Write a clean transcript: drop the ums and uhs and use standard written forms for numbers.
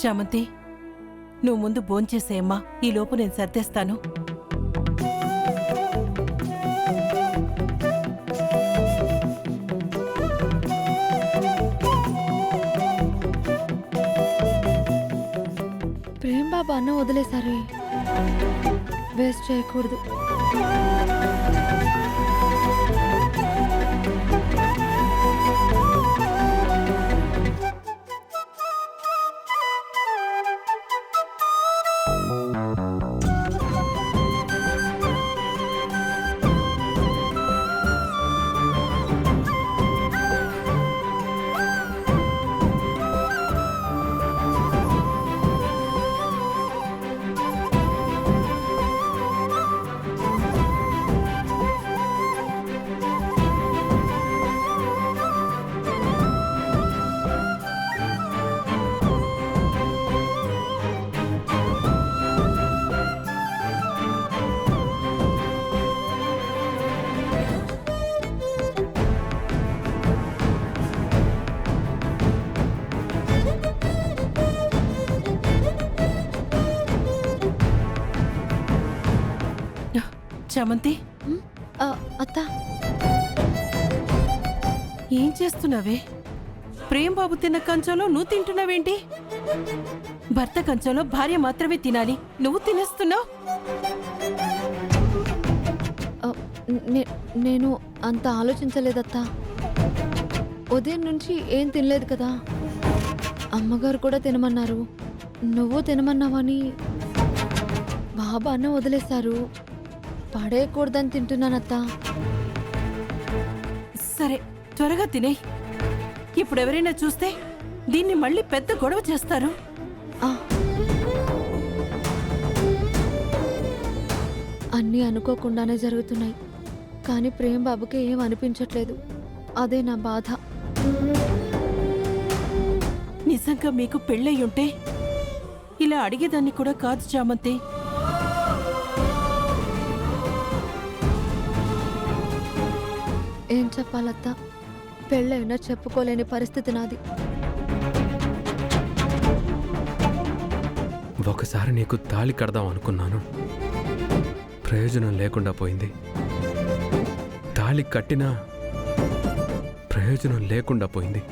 చామంతి, నువ్వు ముందు భోంచేసేయమ్మా, ఈలోపు నేను సర్దేస్తాను. ప్రేమ్ బాబా అన్నం వదిలేసారు, వేస్ట్ చేయకూడదు. చామంతి, అత్త, ఏం చేస్తున్నావే? ప్రేమ్ బాబు తిన్న కంచంలో నువ్వు తింటున్నావేంటి? భర్త కంచంలో భార్య మాత్రమే తినాలి, నువ్వు తినేస్తున్నావు. నేను అంత ఆలోచించలేదత్తా. ఉదయం నుంచి ఏం తినలేదు కదా, అమ్మగారు కూడా తినమన్నారు, నువ్వు తినమన్నావని బాబా అన్నం వదిలేశారు, పడేయకూడదని తింటున్నానత్తా. సరే, త్వరగా తినే. ఇప్పుడెవరైనా చూస్తే దీన్ని మళ్ళీ పెద్ద గొడవ చేస్తారు. అన్నీ అనుకోకుండానే జరుగుతున్నాయి, కానీ ప్రేమ్ బాబుకి ఏం అనిపించట్లేదు, అదే నా బాధ. నిజంగా మీకు పెళ్ళయ్యుంటే ఇలా అడిగేదాన్ని కూడా కాదు చామంతి. ఏం చెప్పాలత్తా, పెళ్ళైనా చెప్పుకోలేని పరిస్థితి నాది. ఒకసారి నీకు తాళి కడదాం అనుకున్నాను, ప్రయోజనం లేకుండా పోయింది. తాళి కట్టినా ప్రయోజనం లేకుండా పోయింది.